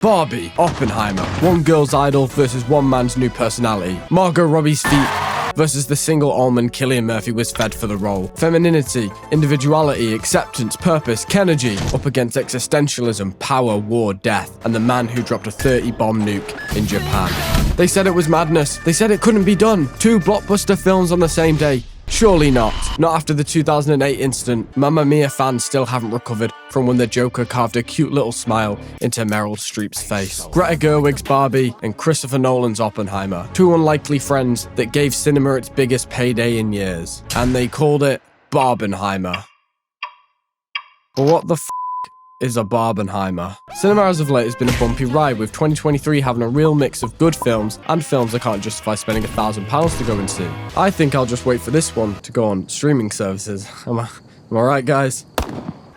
Barbie, Oppenheimer, one girl's idol versus one man's new personality. Margot Robbie's feet versus the single almond Cillian Murphy was fed for the role. Femininity, individuality, acceptance, purpose, Kennedy, up against existentialism, power, war, death, and the man who dropped a 30-bomb nuke in Japan. They said it was madness. They said it couldn't be done. 2 blockbuster films on the same day. Surely not. Not after the 2008 incident. Mamma Mia fans still haven't recovered from when the Joker carved a cute little smile into Meryl Streep's face. Greta Gerwig's Barbie and Christopher Nolan's Oppenheimer. 2 unlikely friends that gave cinema its biggest payday in years. And they called it BarbenHeimer. But what the is a BarbenHeimer? Cinema as of late has been a bumpy ride, with 2023 having a real mix of good films and films I can't justify spending £1,000 to go and see. I think I'll just wait for this one to go on streaming services. Am I right, guys?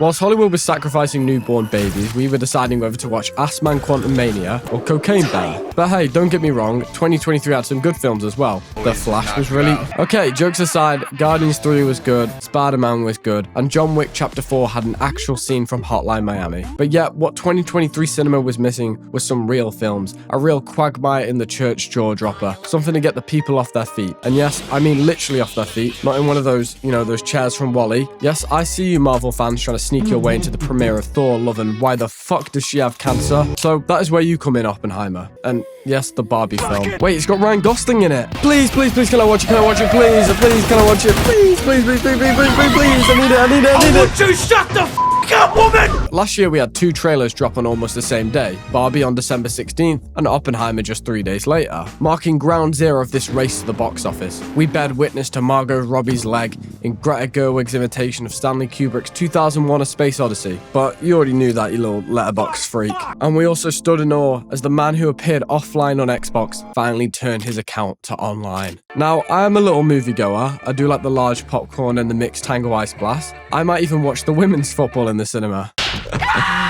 Whilst Hollywood was sacrificing newborn babies, we were deciding whether to watch Ass Man Quantumania or Cocaine Bear. But hey, don't get me wrong, 2023 had some good films as well. The Flash was really... Okay, jokes aside, Guardians 3 was good, Spider-Man was good, and John Wick Chapter 4 had an actual scene from Hotline Miami. But yet, what 2023 cinema was missing was some real films. A real quagmire in the church jaw-dropper. Something to get the people off their feet. And yes, I mean literally off their feet, not in one of those, those chairs from WALL-E. Yes, I see you Marvel fans trying to sneak your way into the premiere of Thor: Love and Why the fuck does she have cancer? So that is where you come in, Oppenheimer. And yes, the Barbie film. Wait, it's got Ryan Gosling in it. Please, please, please, can I watch it? Can I watch it? Please, please, can I watch it? Please, please, please, please, please, please, please, please. I need it. I want you shut the f up, woman! Last year we had 2 trailers drop on almost the same day. Barbie on December 16th and Oppenheimer just 3 days later, marking ground zero of this race to the box office. We bared witness to Margot Robbie's leg in Greta Gerwig's imitation of Stanley Kubrick's 2001: A Space Odyssey. But you already knew that, you little letterbox freak. And we also stood in awe as the man who appeared offline on Xbox finally turned his account to online. Now, I am a little moviegoer. I do like the large popcorn and the mixed Tango Ice Blast. I might even watch the women's football in the cinema.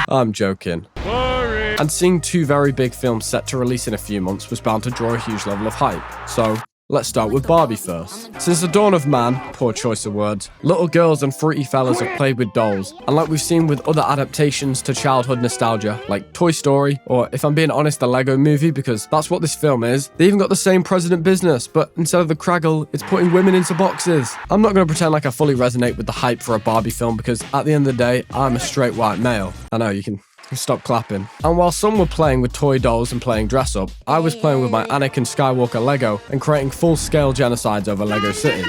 I'm joking. And seeing 2 very big films set to release in a few months was bound to draw a huge level of hype. So, let's start with Barbie first. Since the dawn of man, poor choice of words, little girls and fruity fellas have played with dolls. And like we've seen with other adaptations to childhood nostalgia, like Toy Story, or if I'm being honest, the Lego Movie, because that's what this film is. They even got the same President Business, but instead of the Craggle, it's putting women into boxes. I'm not going to pretend like I fully resonate with the hype for a Barbie film, because at the end of the day, I'm a straight white male. I know, you can stop clapping. And while some were playing with toy dolls and playing dress up, I was playing with my Anakin Skywalker Lego and creating full-scale genocides over Lego City.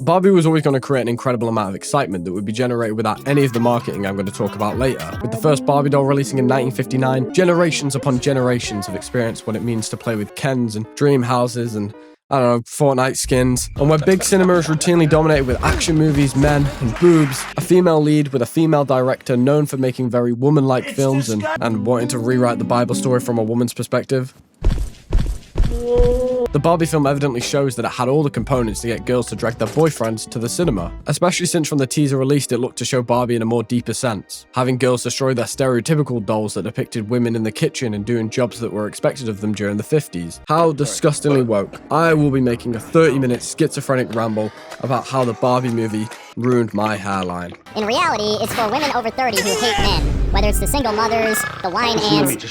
Barbie was always going to create an incredible amount of excitement that would be generated without any of the marketing I'm going to talk about later. With the first Barbie doll releasing in 1959, generations upon generations have experienced what it means to play with Kens and dream houses and Fortnite skins. And where big cinema is routinely dominated with action movies, men, and boobs, a female lead with a female director known for making very woman-like films and wanting to rewrite the Bible story from a woman's perspective. The Barbie film evidently shows that it had all the components to get girls to drag their boyfriends to the cinema, especially since from the teaser released it looked to show Barbie in a more deeper sense, having girls destroy their stereotypical dolls that depicted women in the kitchen and doing jobs that were expected of them during the 50s. How disgustingly woke. I will be making a 30-minute schizophrenic ramble about how the Barbie movie ruined my hairline. In reality, it's for women over 30 who hate men, whether it's the single mothers, the wine ants,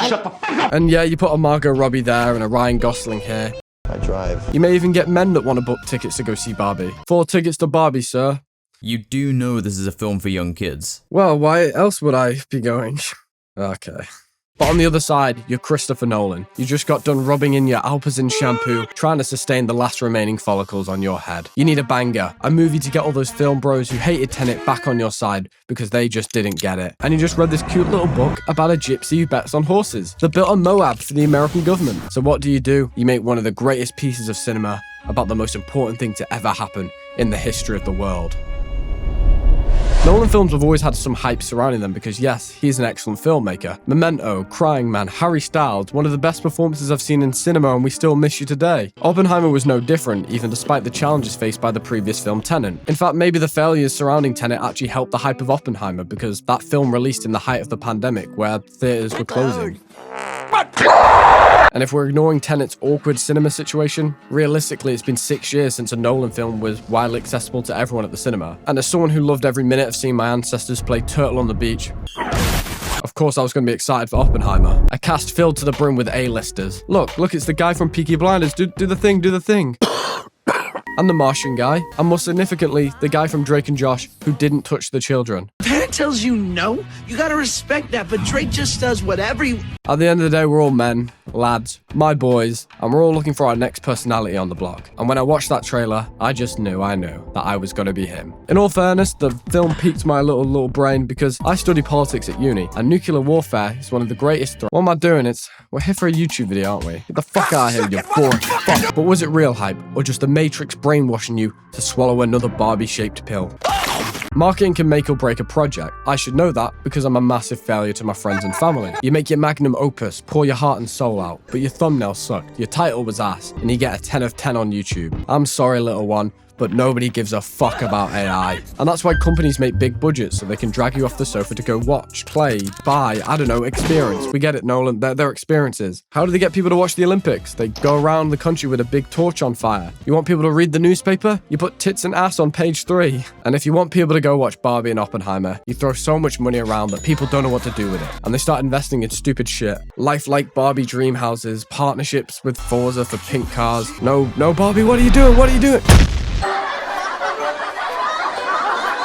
and yeah, you put a Margot Robbie there and a Ryan Gosling here. I drive. You may even get men that want to book tickets to go see Barbie. 4 tickets to Barbie, sir. You do know this is a film for young kids. Well, why else would I be going? Okay. But on the other side, you're Christopher Nolan. You just got done rubbing in your Alpazin shampoo, trying to sustain the last remaining follicles on your head. You need a banger, a movie to get all those film bros who hated Tenet back on your side because they just didn't get it. And you just read this cute little book about a gypsy who bets on horses that built a Moab for the American government. So what do? You make one of the greatest pieces of cinema about the most important thing to ever happen in the history of the world. Nolan films have always had some hype surrounding them because yes, he's an excellent filmmaker. Memento, Crying Man, Harry Styles, one of the best performances I've seen in cinema and we still miss you today. Oppenheimer was no different, even despite the challenges faced by the previous film Tenet. In fact, maybe the failures surrounding Tenet actually helped the hype of Oppenheimer because that film released in the height of the pandemic where theaters were closing. And if we're ignoring Tenet's awkward cinema situation, realistically it's been 6 years since a Nolan film was widely accessible to everyone at the cinema. And as someone who loved every minute of seeing my ancestors play Turtle on the beach, of course I was going to be excited for Oppenheimer. A cast filled to the brim with A-listers. Look, it's the guy from Peaky Blinders. Do the thing. And the Martian guy, and more significantly, the guy from Drake and Josh who didn't touch the children. Parent tells you no, you gotta respect that, but Drake just does whatever he... At the end of the day, we're all men, lads, my boys, and we're all looking for our next personality on the block. And when I watched that trailer, I knew that I was gonna be him. In all fairness, the film piqued my little brain because I study politics at uni, and nuclear warfare is one of the greatest threats. What am I doing? We're here for a YouTube video, aren't we? Get the fuck out of here, you boring fuck. But was it real hype, or just the Matrix brainwashing you to swallow another Barbie-shaped pill? Marketing can make or break a project. I should know that because I'm a massive failure to my friends and family. You make your magnum opus, pour your heart and soul out, but your thumbnail sucked, your title was ass, and you get a 10 of 10 on YouTube. I'm sorry, little one, but nobody gives a fuck about AI. And that's why companies make big budgets so they can drag you off the sofa to go watch, play, buy, I don't know, experience. We get it, Nolan, they're experiences. How do they get people to watch the Olympics? They go around the country with a big torch on fire. You want people to read the newspaper? You put tits and ass on page 3. And if you want people to go watch Barbie and Oppenheimer, you throw so much money around that people don't know what to do with it. And they start investing in stupid shit. Lifelike Barbie dream houses, partnerships with Forza for pink cars. No, Barbie, what are you doing? What are you doing?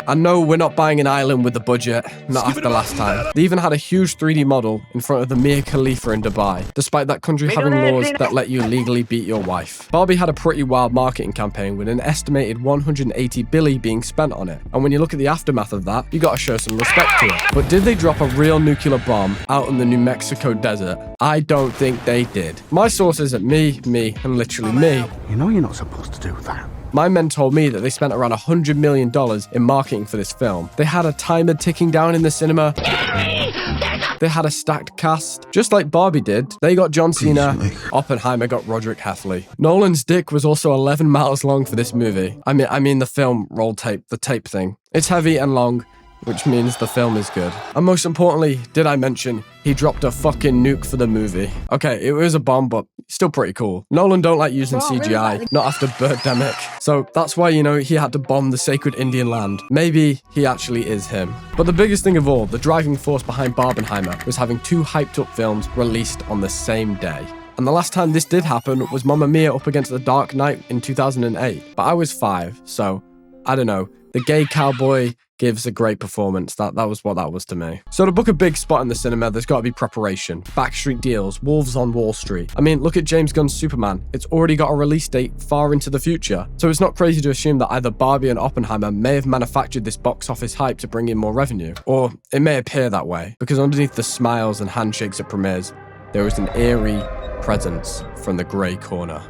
And no, we're not buying an island with the budget, not after last time. They even had a huge 3D model in front of the Mia Khalifa in Dubai, despite that country having laws that let you legally beat your wife. Barbie had a pretty wild marketing campaign with an estimated 180 billion being spent on it. And when you look at the aftermath of that, you gotta show some respect to it. But did they drop a real nuclear bomb out in the New Mexico desert? I don't think they did. My sources at me, and literally me. You know you're not supposed to do that. My men told me that they spent around $100 million in marketing for this film. They had a timer ticking down in the cinema. They had a stacked cast. Just like Barbie did, they got John Cena. Oppenheimer got Roderick Heffley. Nolan's dick was also 11 miles long for this movie. I mean the film roll tape, the tape thing. It's heavy and long, which means the film is good. And most importantly, did I mention, he dropped a fucking nuke for the movie. Okay, it was a bomb, but still pretty cool. Nolan don't like using CGI, not after Birdemic. So that's why, he had to bomb the sacred Indian land. Maybe he actually is him. But the biggest thing of all, the driving force behind Barbenheimer was having 2 hyped up films released on the same day. And the last time this did happen was Mamma Mia up against The Dark Knight in 2008. But I was 5, so I don't know. The gay cowboy gives a great performance. That was what that was to me. So to book a big spot in the cinema, there's got to be preparation. Backstreet deals, Wolves on Wall Street. I mean, look at James Gunn's Superman. It's already got a release date far into the future. So it's not crazy to assume that either Barbie and Oppenheimer may have manufactured this box office hype to bring in more revenue. Or it may appear that way, because underneath the smiles and handshakes at premieres, there is an eerie presence from the grey corner.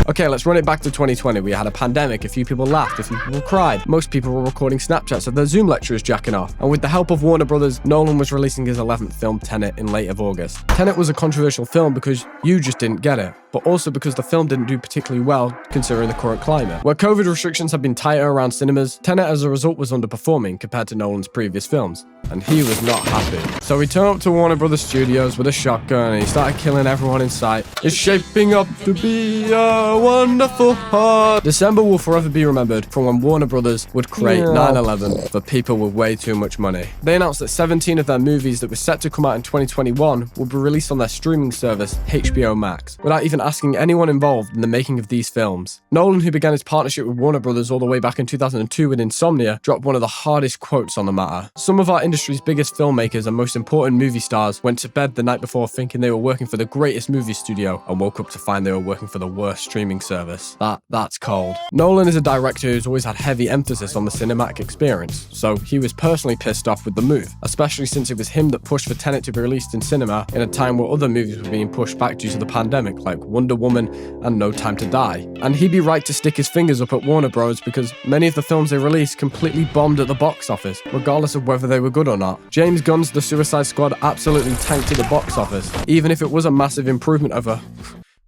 Okay, let's run it back to 2020. We had a pandemic, a few people laughed, a few people cried. Most people were recording Snapchats of their Zoom lecturers jacking off. And with the help of Warner Brothers, Nolan was releasing his 11th film, Tenet, in late of August. Tenet was a controversial film because you just didn't get it, but also because the film didn't do particularly well considering the current climate. Where COVID restrictions have been tighter around cinemas, Tenet as a result was underperforming compared to Nolan's previous films, and he was not happy. So he turned up to Warner Brothers Studios with a shotgun and he started killing everyone in sight. It's shaping up to be a wonderful heart. December will forever be remembered from when Warner Brothers would create 9/11 for people with way too much money. They announced that 17 of their movies that were set to come out in 2021 would be released on their streaming service, HBO Max, without even asking anyone involved in the making of these films. Nolan, who began his partnership with Warner Brothers all the way back in 2002 with Insomnia, dropped one of the hardest quotes on the matter. Some of our industry's biggest filmmakers and most important movie stars went to bed the night before thinking they were working for the greatest movie studio and woke up to find they were working for the worst streaming service. That's cold. Nolan is a director who's always had heavy emphasis on the cinematic experience, so he was personally pissed off with the move, especially since it was him that pushed for Tenet to be released in cinema in a time where other movies were being pushed back due to the pandemic, like Wonder Woman and No Time to Die. And he'd be right to stick his fingers up at Warner Bros. Because many of the films they released completely bombed at the box office, regardless of whether they were good or not. James Gunn's The Suicide Squad absolutely tanked at the box office, even if it was a massive improvement over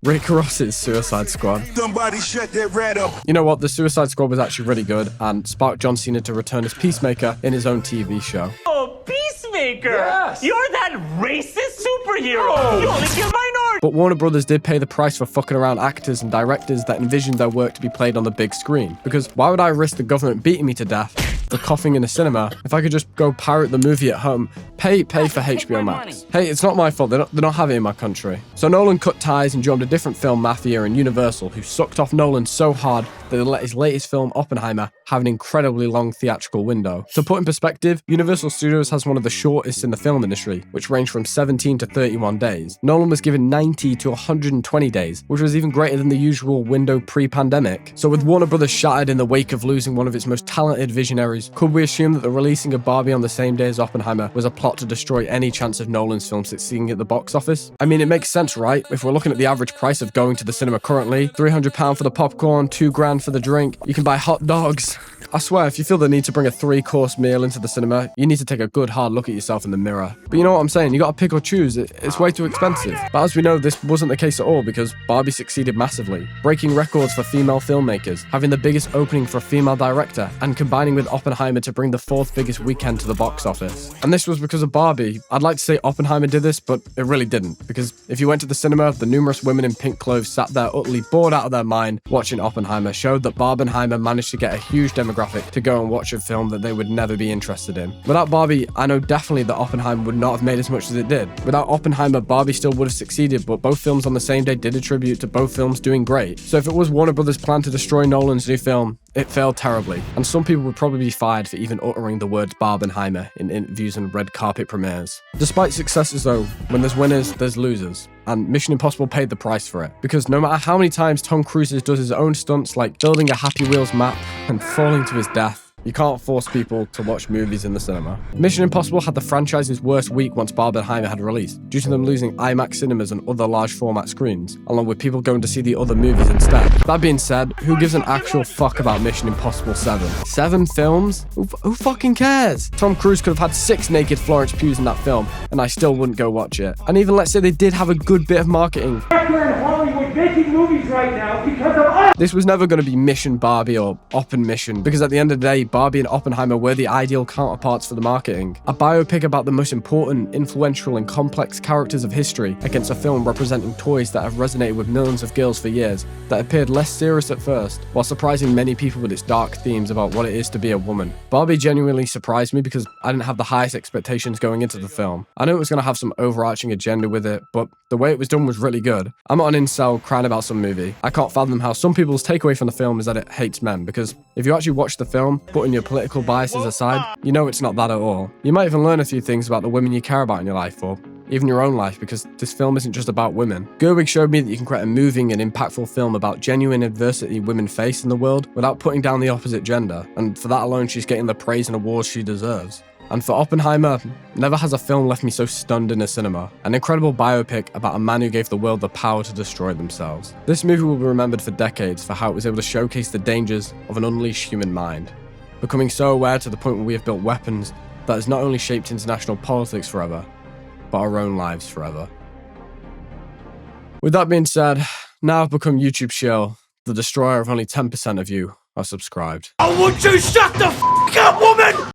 Rick Ross's Suicide Squad. Somebody shut that rat up. You know what? The Suicide Squad was actually really good and sparked John Cena to return as Peacemaker in his own TV show. Oh, Peacemaker! Yes. You're that racist superhero! You only kill minorities! But Warner Brothers did pay the price for fucking around actors and directors that envisioned their work to be played on the big screen. Because why would I risk the government beating me to death for coughing in a cinema if I could just go pirate the movie at home, pay for HBO Max. Hey, it's not my fault, they're not having it in my country. So Nolan cut ties and joined a different film mafia in Universal, who sucked off Nolan so hard that they let his latest film, Oppenheimer, have an incredibly long theatrical window. To put in perspective, Universal Studios has one of the shortest in the film industry, which ranged from 17 to 31 days. Nolan was given 90 to 120 days, which was even greater than the usual window pre-pandemic. So with Warner Brothers shattered in the wake of losing one of its most talented visionaries, could we assume that the releasing of Barbie on the same day as Oppenheimer was a plot to destroy any chance of Nolan's film succeeding at the box office? I mean, it makes sense, right? If we're looking at the average price of going to the cinema currently, £300 for the popcorn, $2,000 for the drink, you can buy hot dogs. I swear, if you feel the need to bring a 3-course meal into the cinema, you need to take a good hard look at yourself in the mirror. But you know what I'm saying, you gotta pick or choose, it's way too expensive. But as we know, this wasn't the case at all because Barbie succeeded massively, breaking records for female filmmakers, having the biggest opening for a female director, and combining with Oppenheimer to bring the 4th biggest weekend to the box office. And this was because of Barbie. I'd like to say Oppenheimer did this, but it really didn't, because if you went to the cinema, the numerous women in pink clothes sat there utterly bored out of their mind watching Oppenheimer showed that BarbenHeimer managed to get a huge demographic to go and watch a film that they would never be interested in. Without Barbie, I know definitely that Oppenheimer would not have made as much as it did. Without Oppenheimer, Barbie still would have succeeded, but both films on the same day did attribute to both films doing great. So if it was Warner Brothers' plan to destroy Nolan's new film, it failed terribly, and some people would probably be fired for even uttering the words BarbenHeimer in interviews and red carpet premieres. Despite successes though, when there's winners, there's losers. And Mission Impossible paid the price for it. Because no matter how many times Tom Cruise does his own stunts like building a Happy Wheels map and falling to his death, you can't force people to watch movies in the cinema. Mission Impossible had the franchise's worst week once Barbenheimer had released, due to them losing IMAX cinemas and other large format screens, along with people going to see the other movies instead. That being said, who gives an actual fuck about Mission Impossible 7? 7 films? Who fucking cares? Tom Cruise could have had 6 naked Florence Pughs in that film, and I still wouldn't go watch it. And even let's say they did have a good bit of marketing. We're in Hollywood making movies right now because of us. This was never going to be Mission Barbie or Oppen Mission, because at the end of the day, Barbie and Oppenheimer were the ideal counterparts for the marketing. A biopic about the most important, influential, and complex characters of history against a film representing toys that have resonated with millions of girls for years, that appeared less serious at first, while surprising many people with its dark themes about what it is to be a woman. Barbie genuinely surprised me because I didn't have the highest expectations going into the film. I knew it was going to have some overarching agenda with it, but the way it was done was really good. I'm not an incel crying about some movie. I can't fathom how some people's takeaway from the film is that it hates men, because if you actually watch the film, putting your political biases aside, you know it's not that at all. You might even learn a few things about the women you care about in your life, or even your own life, because this film isn't just about women. Gerwig showed me that you can create a moving and impactful film about genuine adversity women face in the world without putting down the opposite gender, and for that alone she's getting the praise and awards she deserves. And for Oppenheimer, never has a film left me so stunned in a cinema. An incredible biopic about a man who gave the world the power to destroy themselves. This movie will be remembered for decades for how it was able to showcase the dangers of an unleashed human mind, becoming so aware to the point where we have built weapons that has not only shaped international politics forever, but our own lives forever. With that being said, now I've become YouTube shill, the destroyer of only 10% of you are subscribed. Oh, would you shut the f*** up, woman?